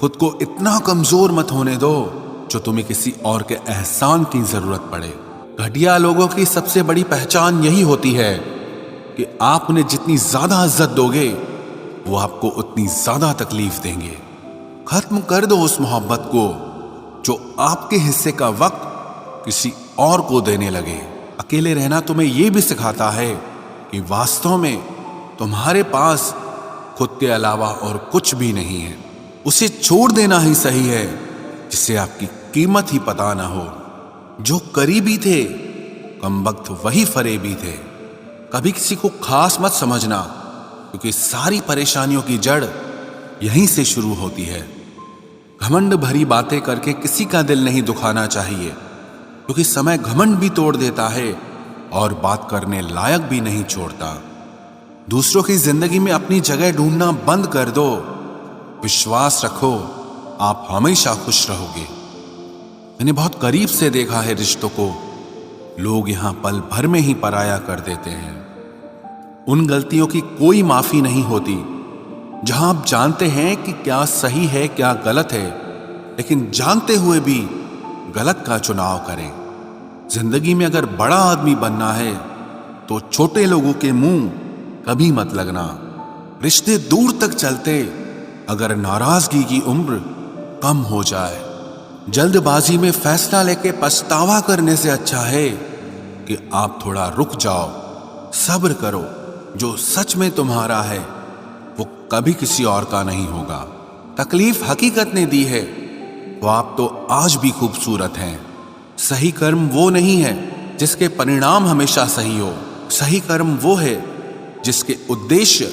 खुद को इतना कमजोर मत होने दो जो तुम्हें किसी और के एहसान की जरूरत पड़े। घटिया लोगों की सबसे बड़ी पहचान यही होती है कि आप उन्हें जितनी ज्यादा इज्जत दोगे वो आपको उतनी ज्यादा तकलीफ देंगे। खत्म कर दो उस मोहब्बत को जो आपके हिस्से का वक्त किसी और को देने लगे। अकेले रहना तुम्हें यह भी सिखाता है कि वास्तव में तुम्हारे पास खुद के अलावा और कुछ भी नहीं है। उसे छोड़ देना ही सही है जिससे आपकी कीमत ही पता ना हो। जो करीबी थे कमबख्त वही फरेबी थे। कभी किसी को खास मत समझना क्योंकि सारी परेशानियों की जड़ यहीं से शुरू होती है। घमंड भरी बातें करके किसी का दिल नहीं दुखाना चाहिए क्योंकि समय घमंड भी तोड़ देता है और बात करने लायक भी नहीं छोड़ता। दूसरों की जिंदगी में अपनी जगह ढूंढना बंद कर दो। विश्वास रखो आप हमेशा खुश रहोगे। मैंने बहुत करीब से देखा है रिश्तों को लोग यहां पल भर में ही पराया कर देते हैं। उन गलतियों की कोई माफी नहीं होती जहां आप जानते हैं कि क्या सही है क्या गलत है, लेकिन जानते हुए भी गलत का चुनाव करें। जिंदगी में अगर बड़ा आदमी बनना है तो छोटे लोगों के मुंह कभी मत लगना। रिश्ते दूर तक चलते अगर नाराजगी की उम्र कम हो जाए। जल्दबाजी में फैसला लेके पछतावा करने से अच्छा है कि आप थोड़ा रुक जाओ, सब्र करो। जो सच में तुम्हारा है वो कभी किसी और का नहीं होगा। तकलीफ हकीकत ने दी है तो आप तो आज भी खूबसूरत हैं। सही कर्म वो नहीं है जिसके परिणाम हमेशा सही हो। सही कर्म वो है जिसके उद्देश्य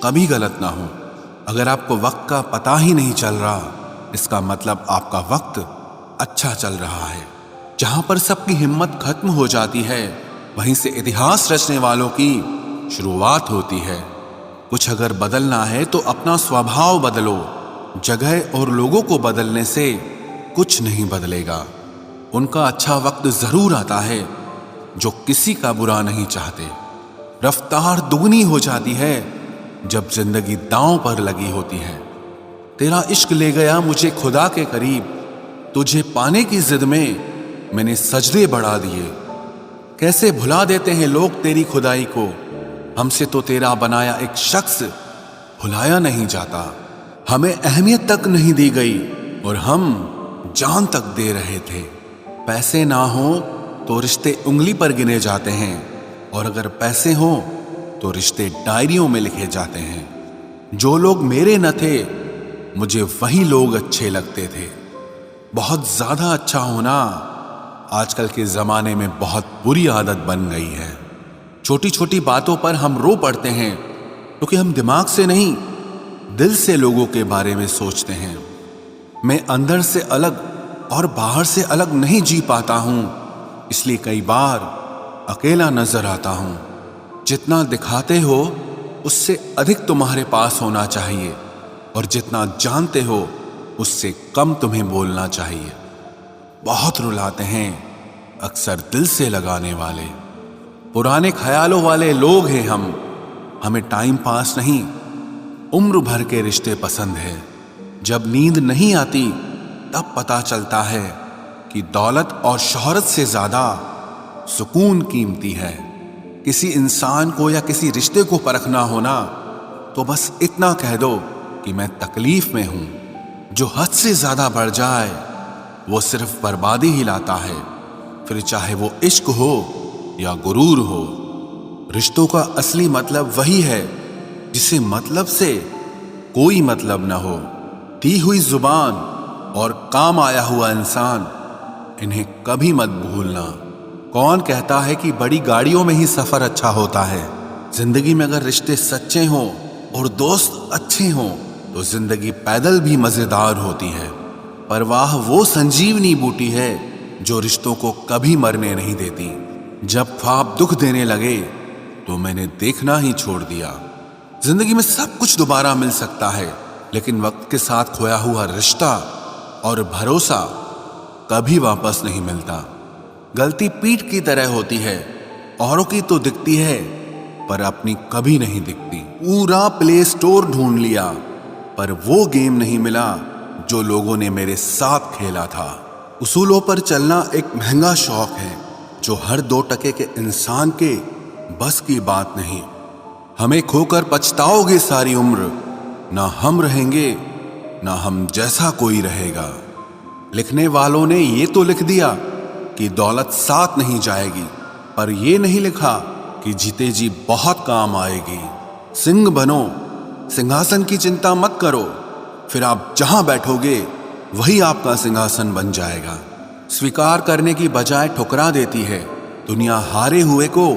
कभी गलत ना हो। अगर आपको वक्त का पता ही नहीं चल रहा इसका मतलब आपका वक्त अच्छा चल रहा है। जहां पर सबकी हिम्मत खत्म हो जाती है वहीं से इतिहास रचने वालों की शुरुआत होती है। कुछ अगर बदलना है तो अपना स्वभाव बदलो। जगह और लोगों को बदलने से कुछ नहीं बदलेगा। उनका अच्छा वक्त जरूर आता है जो किसी का बुरा नहीं चाहते। रफ्तार दुगनी हो जाती है जब जिंदगी दांव पर लगी होती है। तेरा इश्क ले गया मुझे खुदा के करीब। तुझे पाने की जिद में मैंने सजदे बढ़ा दिए। कैसे भुला देते हैं लोग तेरी खुदाई को। हमसे तो तेरा बनाया एक शख्स भुलाया नहीं जाता। हमें अहमियत तक नहीं दी गई और हम जान तक दे रहे थे। पैसे ना हो तो रिश्ते उंगली पर गिने जाते हैं और अगर पैसे हो तो रिश्ते डायरियों में लिखे जाते हैं। जो लोग मेरे न थे मुझे वही लोग अच्छे लगते थे। बहुत ज्यादा अच्छा होना आजकल के जमाने में बहुत बुरी आदत बन गई है। छोटी छोटी बातों पर हम रो पड़ते हैं क्योंकि हम दिमाग से नहीं दिल से लोगों के बारे में सोचते हैं। मैं अंदर से अलग और बाहर से अलग नहीं जी पाता हूं, इसलिए कई बार अकेला नजर आता हूं। जितना दिखाते हो उससे अधिक तुम्हारे पास होना चाहिए और जितना जानते हो उससे कम तुम्हें बोलना चाहिए। बहुत रुलाते हैं अक्सर दिल से लगाने वाले। पुराने ख्यालों वाले लोग हैं हम। हमें टाइम पास नहीं उम्र भर के रिश्ते पसंद है। जब नींद नहीं आती तब पता चलता है कि दौलत और शोहरत से ज्यादा सुकून कीमती है। किसी इंसान को या किसी रिश्ते को परखना होना तो बस इतना कह दो कि मैं तकलीफ में हूं। जो हद से ज्यादा बढ़ जाए वो सिर्फ बर्बादी ही लाता है, फिर चाहे वो इश्क हो या गुरूर हो। रिश्तों का असली मतलब वही है जिसे मतलब से कोई मतलब न हो। दी हुई जुबान और काम आया हुआ इंसान, इन्हें कभी मत भूलना। कौन कहता है कि बड़ी गाड़ियों में ही सफर अच्छा होता है। जिंदगी में अगर रिश्ते सच्चे हों और दोस्त अच्छे हों तो जिंदगी पैदल भी मजेदार होती है। परवाह वो संजीवनी बूटी है जो रिश्तों को कभी मरने नहीं देती। जब ख्वाब दुख देने लगे तो मैंने देखना ही छोड़ दिया। जिंदगी में सब कुछ दोबारा मिल सकता है, लेकिन वक्त के साथ खोया हुआ रिश्ता और भरोसा कभी वापस नहीं मिलता। गलती पीठ की तरह होती है, औरों की तो दिखती है पर अपनी कभी नहीं दिखती। पूरा प्ले स्टोर ढूंढ लिया पर वो गेम नहीं मिला जो लोगों ने मेरे साथ खेला था। उसूलों पर चलना एक महंगा शौक है जो हर 2 टके के इंसान के बस की बात नहीं। हमें खोकर पछताओगे सारी उम्र, ना हम रहेंगे ना हम जैसा कोई रहेगा। लिखने वालों ने ये तो लिख दिया कि दौलत साथ नहीं जाएगी, पर ये नहीं लिखा कि जीते जी बहुत काम आएगी। सिंह बनो, सिंहासन की चिंता मत करो, फिर आप जहां बैठोगे वही आपका सिंहासन बन जाएगा। स्वीकार करने की बजाय ठुकरा देती है दुनिया, हारे हुए को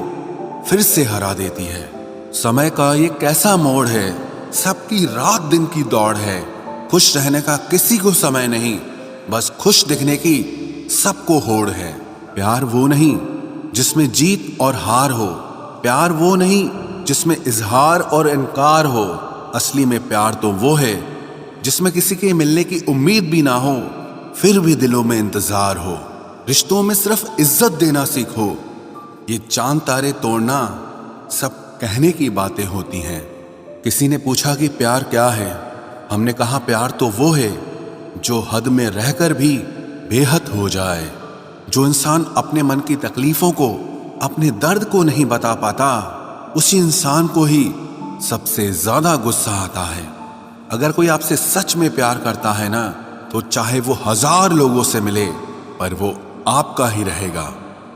फिर से हरा देती है। समय का ये कैसा मोड़ है, सबकी रात दिन की दौड़ है। खुश रहने का किसी को समय नहीं, बस खुश दिखने की सबको होड़ है। प्यार वो नहीं जिसमें जीत और हार हो, प्यार वो नहीं जिसमें इजहार और इनकार हो। असली में प्यार तो वो है जिसमें किसी के मिलने की उम्मीद भी ना हो, फिर भी दिलों में इंतजार हो। रिश्तों में सिर्फ इज्जत देना सीखो। ये चांद तारे तोड़ना सब कहने की बातें होती हैं। किसी ने पूछा कि प्यार क्या है, हमने कहा प्यार तो वो है जो हद में रहकर भी बेहद हो जाए। जो इंसान अपने मन की तकलीफों को, अपने दर्द को नहीं बता पाता, उसी इंसान को ही सबसे ज्यादा गुस्सा आता है। अगर कोई आपसे सच में प्यार करता है ना, तो चाहे वो 1000 लोगों से मिले, पर वो आपका ही रहेगा।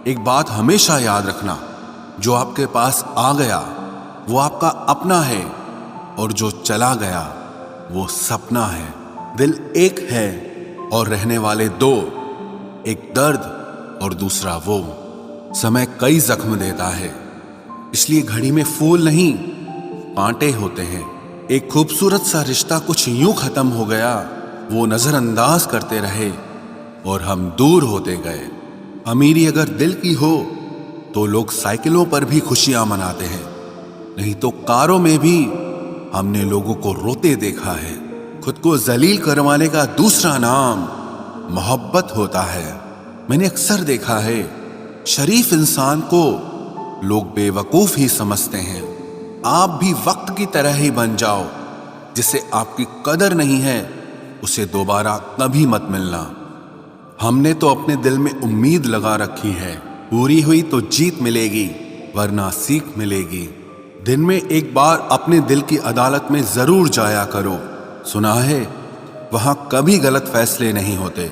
एक बात हमेशा याद रखना, जो आपके पास आ गया वो आपका अपना है, और जो चला गया वो सपना है। दिल एक है और रहने वाले 2, एक दर्द और दूसरा वो। समय कई जख्म देता है, इसलिए घड़ी में फूल नहीं कांटे होते हैं। एक खूबसूरत सा रिश्ता कुछ यूं खत्म हो गया, वो नजरअंदाज करते रहे और हम दूर होते गए। अमीरी अगर दिल की हो तो लोग साइकिलों पर भी खुशियां मनाते हैं, नहीं तो कारों में भी हमने लोगों को रोते देखा है। खुद को जलील करवाने का दूसरा नाम मोहब्बत होता है। मैंने अक्सर देखा है, शरीफ इंसान को लोग बेवकूफ ही समझते हैं। आप भी वक्त की तरह ही बन जाओ। जिसे आपकी कदर नहीं है उसे दोबारा कभी मत मिलना। हमने तो अपने दिल में उम्मीद लगा रखी है, पूरी हुई तो जीत मिलेगी, वरना सीख मिलेगी। दिन में एक बार अपने दिल की अदालत में जरूर जाया करो। सुना है वहां कभी गलत फैसले नहीं होते।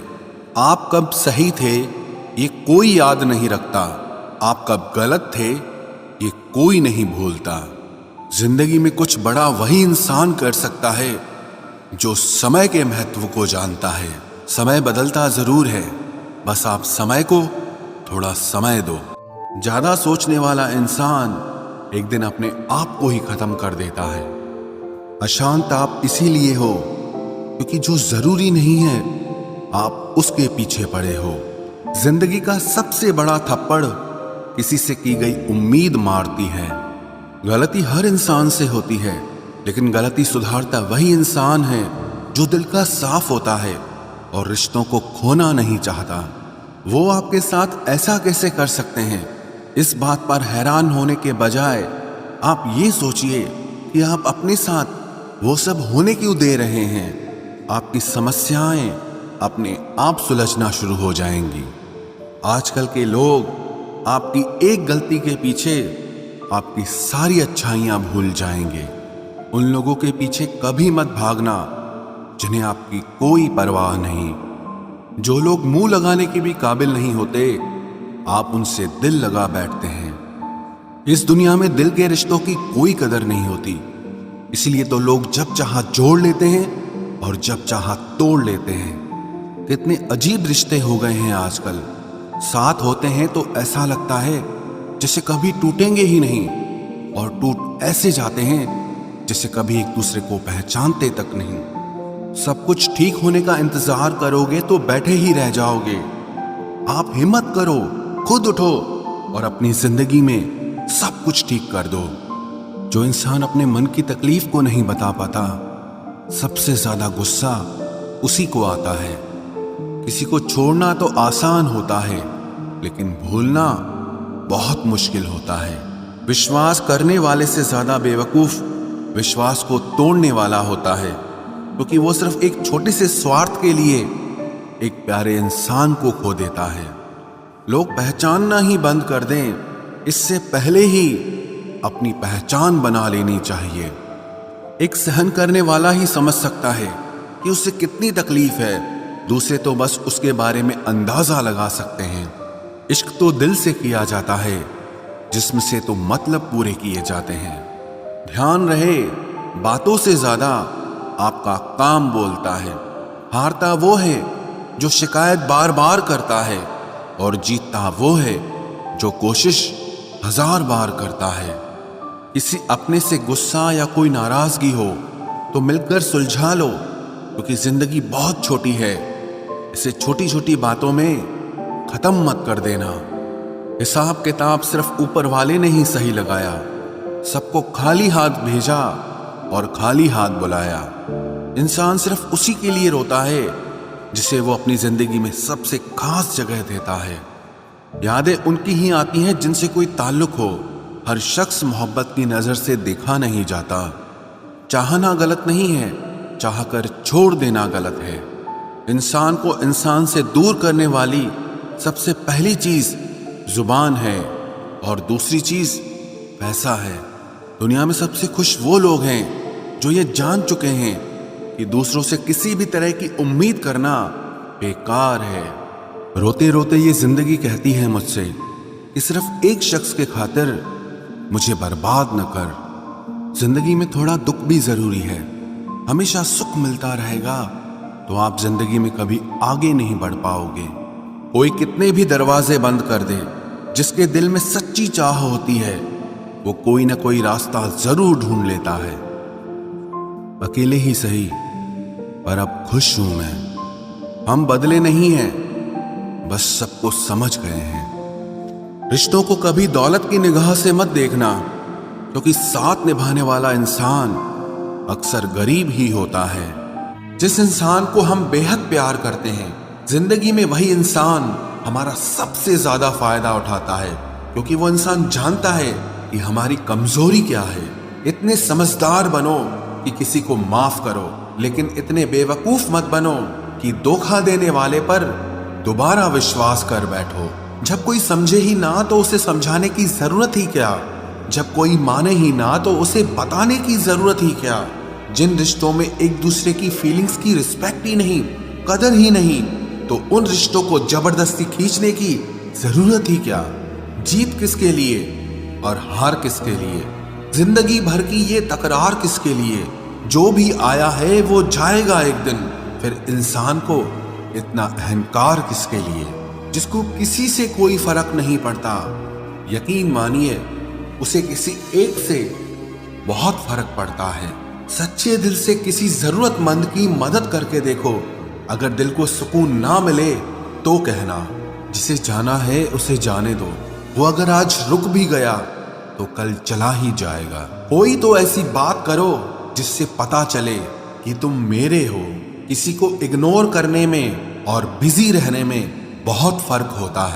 आप कब सही थे ये कोई याद नहीं रखता, आप कब गलत थे ये कोई नहीं भूलता। जिंदगी में कुछ बड़ा वही इंसान कर सकता है जो समय के महत्व को जानता है। समय बदलता जरूर है, बस आप समय को थोड़ा समय दो। ज्यादा सोचने वाला इंसान एक दिन अपने आप को ही खत्म कर देता है। अशांत आप इसीलिए हो क्योंकि जो जरूरी नहीं है आप उसके पीछे पड़े हो। जिंदगी का सबसे बड़ा थप्पड़ किसी से की गई उम्मीद मारती है। गलती हर इंसान से होती है, लेकिन गलती सुधारता वही इंसान है जो दिल का साफ होता है और रिश्तों को खोना नहीं चाहता। वो आपके साथ ऐसा कैसे कर सकते हैं, इस बात पर हैरान होने के बजाय आप ये सोचिए कि आप अपने साथ वो सब होने क्यों दे रहे हैं। आपकी समस्याएं अपने आप सुलझना शुरू हो जाएंगी। आजकल के लोग आपकी एक गलती के पीछे आपकी सारी अच्छाइयां भूल जाएंगे। उन लोगों के पीछे कभी मत भागना जिन्हें आपकी कोई परवाह नहीं। जो लोग मुंह लगाने के भी काबिल नहीं होते, आप उनसे दिल लगा बैठते हैं। इस दुनिया में दिल के रिश्तों की कोई कदर नहीं होती, इसलिए तो लोग जब चाहा जोड़ लेते हैं और जब चाहा तोड़ लेते हैं। कितने अजीब रिश्ते हो गए हैं आजकल। साथ होते हैं तो ऐसा लगता है जैसे कभी टूटेंगे ही नहीं, और टूट ऐसे जाते हैं जैसे कभी एक दूसरे को पहचानते तक नहीं। सब कुछ ठीक होने का इंतजार करोगे तो बैठे ही रह जाओगे। आप हिम्मत करो, खुद उठो और अपनी जिंदगी में सब कुछ ठीक कर दो। जो इंसान अपने मन की तकलीफ को नहीं बता पाता, सबसे ज्यादा गुस्सा उसी को आता है। किसी को छोड़ना तो आसान होता है, लेकिन भूलना बहुत मुश्किल होता है। विश्वास करने वाले से ज्यादा बेवकूफ विश्वास को तोड़ने वाला होता है। क्योंकि वो सिर्फ एक छोटे से स्वार्थ के लिए एक प्यारे इंसान को खो देता है। लोग पहचानना ही बंद कर दें, इससे पहले ही अपनी पहचान बना लेनी चाहिए। एक सहन करने वाला ही समझ सकता है कि उससे कितनी तकलीफ है, दूसरे तो बस उसके बारे में अंदाजा लगा सकते हैं। इश्क तो दिल से किया जाता है, जिस्म से तो मतलब पूरे किए जाते हैं। ध्यान रहे, बातों से ज्यादा आपका काम बोलता है। हारता वो है जो शिकायत बार बार करता है, और जीतता वो है जो कोशिश 1000 बार करता है। किसी अपने से गुस्सा या कोई नाराजगी हो तो मिलकर सुलझा लो, क्योंकि जिंदगी बहुत छोटी है। इसे छोटी छोटी बातों में खत्म मत कर देना। हिसाब किताब सिर्फ ऊपर वाले ने ही सही लगाया, सबको खाली हाथ भेजा और खाली हाथ बुलाया। इंसान सिर्फ उसी के लिए रोता है जिसे वो अपनी जिंदगी में सबसे खास जगह देता है। यादें उनकी ही आती हैं जिनसे कोई ताल्लुक हो। हर शख्स मोहब्बत की नजर से देखा नहीं जाता। चाहना गलत नहीं है, चाहकर छोड़ देना गलत है। इंसान को इंसान से दूर करने वाली सबसे पहली चीज जुबान है, और दूसरी चीज पैसा है। दुनिया में सबसे खुश वो लोग हैं जो ये जान चुके हैं कि दूसरों से किसी भी तरह की उम्मीद करना बेकार है। रोते रोते ये जिंदगी कहती है मुझसे कि सिर्फ एक शख्स के खातिर मुझे बर्बाद न कर। जिंदगी में थोड़ा दुख भी जरूरी है। हमेशा सुख मिलता रहेगा तो आप जिंदगी में कभी आगे नहीं बढ़ पाओगे। कोई कितने भी दरवाजे बंद कर दे, जिसके दिल में सच्ची चाह होती है वो कोई ना कोई रास्ता जरूर ढूंढ लेता है। अकेले ही सही, पर अब खुश हूं मैं। हम बदले नहीं हैं, बस सबको समझ गए हैं। रिश्तों को कभी दौलत की निगाह से मत देखना, क्योंकि साथ निभाने वाला इंसान अक्सर गरीब ही होता है। जिस इंसान को हम बेहद प्यार करते हैं, जिंदगी में वही इंसान हमारा सबसे ज्यादा फायदा उठाता है, क्योंकि वो इंसान जानता है कि हमारी कमजोरी क्या है। इतने समझदार बनो कि किसी को माफ करो, लेकिन इतने बेवकूफ मत बनो कि धोखा देने वाले पर दोबारा विश्वास कर बैठो। जब कोई समझे ही ना तो उसे समझाने की जरूरत ही क्या। जब कोई माने ही ना तो उसे बताने की जरूरत ही क्या। जिन रिश्तों में एक दूसरे की फीलिंग्स की रिस्पेक्ट ही नहीं, कदर ही नहीं, तो उन रिश्तों को जबरदस्ती खींचने की जरूरत ही क्या। जीत किसके लिए और हार किसके लिए, जिंदगी भर की ये तकरार किसके लिए। जो भी आया है वो जाएगा एक दिन। फिर इंसान को इतना अहंकार किसके लिए, जिसको किसी से कोई फर्क नहीं पड़ता। यकीन मानिए, उसे किसी एक से बहुत फर्क पड़ता है। सच्चे दिल से किसी जरूरतमंद की मदद करके देखो। अगर दिल को सुकून ना मिले तो कहना, जिसे जाना है उसे जाने दो। वो अगर आज रुक भी गया तो कल चला ही जाएगा। कोई तो ऐसी बात करो जिससे पता चले कि तुम मेरे हो। किसी को इग्नोर करने में और बिजी रहने में बहुत फर्क होता है।